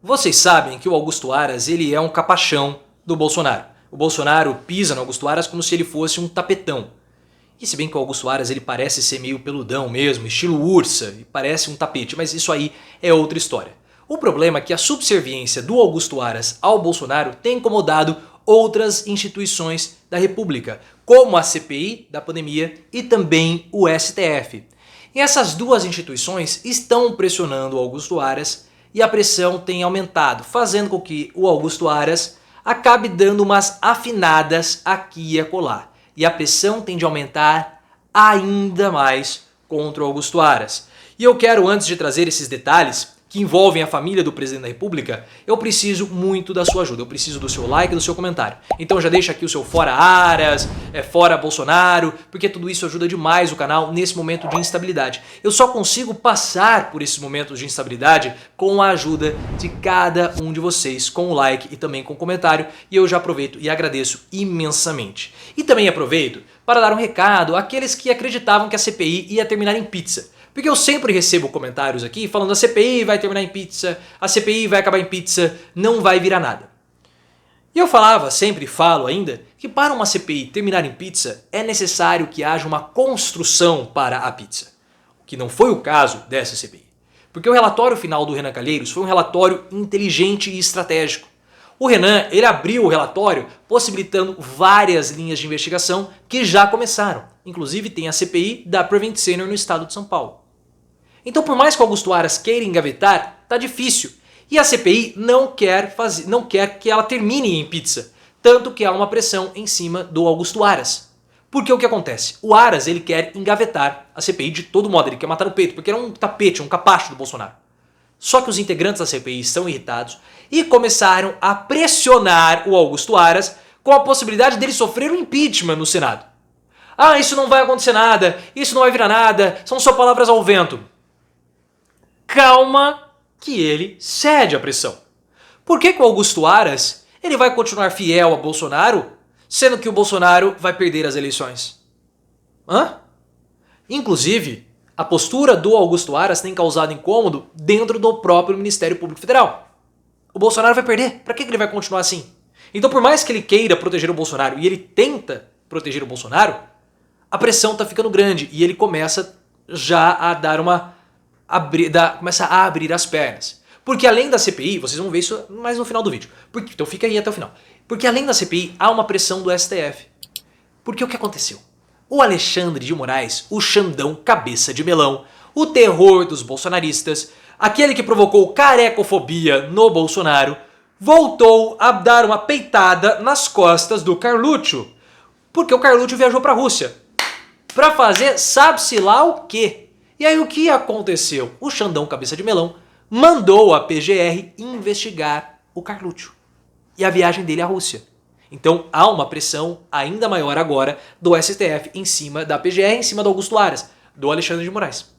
Vocês sabem que o Augusto Aras ele é um capachão do Bolsonaro. O Bolsonaro pisa no Augusto Aras como se ele fosse um tapetão. E se bem que o Augusto Aras ele parece ser meio peludão mesmo, estilo ursa, e parece um tapete, mas isso aí é outra história. O problema é que a subserviência do Augusto Aras ao Bolsonaro tem incomodado outras instituições da República, como a CPI da pandemia e também o STF. E essas duas instituições estão pressionando o Augusto Aras e a pressão tem aumentado, fazendo com que o Augusto Aras acabe dando umas afinadas aqui e acolá. E a pressão tende a aumentar ainda mais contra o Augusto Aras. E eu quero, antes de trazer esses detalhes que envolvem a família do presidente da República, eu preciso muito da sua ajuda, eu preciso do seu like e do seu comentário. Então já deixa aqui o seu fora Aras, fora Bolsonaro, porque tudo isso ajuda demais o canal nesse momento de instabilidade. Eu só consigo passar por esses momentos de instabilidade com a ajuda de cada um de vocês, com o like e também com o comentário, e eu já aproveito e agradeço imensamente. E também aproveito para dar um recado àqueles que acreditavam que a CPI ia terminar em pizza. Porque eu sempre recebo comentários aqui falando a CPI vai terminar em pizza, a CPI vai acabar em pizza, não vai virar nada. E eu falava, sempre falo ainda, que para uma CPI terminar em pizza é necessário que haja uma construção para a pizza. O que não foi o caso dessa CPI. Porque o relatório final do Renan Calheiros foi um relatório inteligente e estratégico. O Renan, ele abriu o relatório possibilitando várias linhas de investigação que já começaram. Inclusive tem a CPI da Prevent Senior no estado de São Paulo. Então, por mais que o Augusto Aras queira engavetar, tá difícil. E a CPI não quer que ela termine em pizza. Tanto que há uma pressão em cima do Augusto Aras. Porque o que acontece? O Aras ele quer engavetar a CPI de todo modo, ele quer matar no peito, porque era um tapete, um capacho do Bolsonaro. Só que os integrantes da CPI estão irritados e começaram a pressionar o Augusto Aras com a possibilidade dele sofrer um impeachment no Senado. Ah, isso não vai acontecer nada, isso não vai virar nada, são só palavras ao vento. Calma que ele cede à pressão. Por que o Augusto Aras ele vai continuar fiel a Bolsonaro, sendo que o Bolsonaro vai perder as eleições? Inclusive, a postura do Augusto Aras tem causado incômodo dentro do próprio Ministério Público Federal. O Bolsonaro vai perder, para que ele vai continuar assim? Então, por mais que ele queira proteger o Bolsonaro e ele tenta proteger o Bolsonaro, a pressão está ficando grande e ele começa já a dar começa a abrir as pernas. Porque além da CPI, vocês vão ver isso mais no final do vídeo. Então fica aí até o final. Porque além da CPI, há uma pressão do STF. Porque o que aconteceu? O Alexandre de Moraes, o Xandão cabeça de melão, o terror dos bolsonaristas, aquele que provocou carecofobia no Bolsonaro, voltou a dar uma peitada nas costas do Carluccio. Porque o Carluccio viajou para a Rússia para fazer sabe-se lá o quê. E aí o que aconteceu? O Xandão cabeça de melão mandou a PGR investigar o Carluccio e a viagem dele à Rússia. Então há uma pressão ainda maior agora do STF em cima da PGR, em cima do Augusto Aras, do Alexandre de Moraes.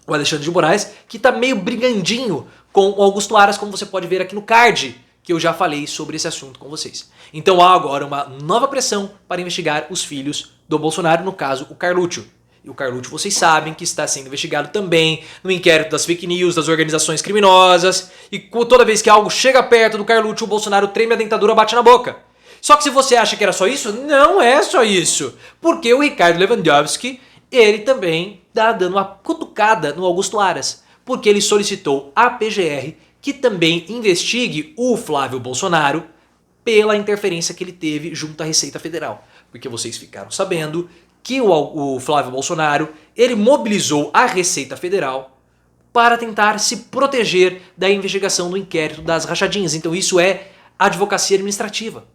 O Alexandre de Moraes que está meio brigandinho com o Augusto Aras, como você pode ver aqui no card, que eu já falei sobre esse assunto com vocês. Então há agora uma nova pressão para investigar os filhos do Bolsonaro, no caso o Carluccio. E o Carluccio, vocês sabem que está sendo investigado também no inquérito das fake news, das organizações criminosas. E toda vez que algo chega perto do Carluccio, o Bolsonaro treme a dentadura, bate na boca. Só que se você acha que era só isso, não é só isso. Porque o Ricardo Lewandowski, ele também está dando uma cutucada no Augusto Aras. Porque ele solicitou à PGR que também investigue o Flávio Bolsonaro pela interferência que ele teve junto à Receita Federal. Porque vocês ficaram sabendo que o Flávio Bolsonaro, ele mobilizou a Receita Federal para tentar se proteger da investigação do inquérito das rachadinhas. Então isso é advocacia administrativa.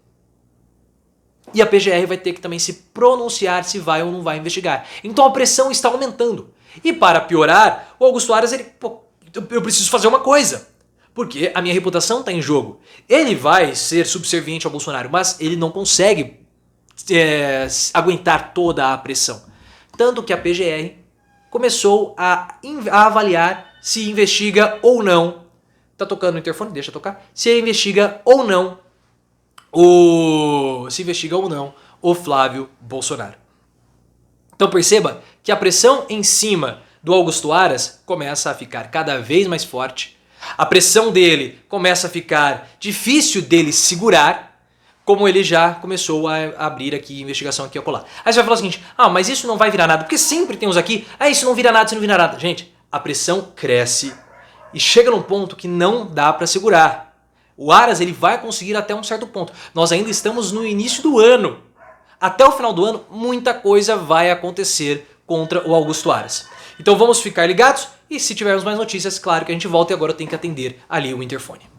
E a PGR vai ter que também se pronunciar se vai ou não vai investigar. Então a pressão está aumentando. E para piorar, o Augusto Aras, eu preciso fazer uma coisa. Porque a minha reputação está em jogo. Ele vai ser subserviente ao Bolsonaro, mas ele não consegue aguentar toda a pressão. Tanto que a PGR começou a avaliar se investiga ou não. Tá tocando o interfone? Deixa tocar. Se investiga ou não o Flávio Bolsonaro. Então perceba que a pressão em cima do Augusto Aras começa a ficar cada vez mais forte. A pressão dele começa a ficar difícil dele segurar, como ele já começou a abrir aqui investigação aqui e acolá. Aí você vai falar o seguinte, mas isso não vai virar nada, porque sempre tem uns aqui, isso não vira nada, isso não vira nada. Gente, a pressão cresce e chega num ponto que não dá para segurar. O Aras ele vai conseguir até um certo ponto. Nós ainda estamos no início do ano. Até o final do ano, muita coisa vai acontecer contra o Augusto Aras. Então vamos ficar ligados e se tivermos mais notícias, claro que a gente volta e agora tem que atender ali o interfone.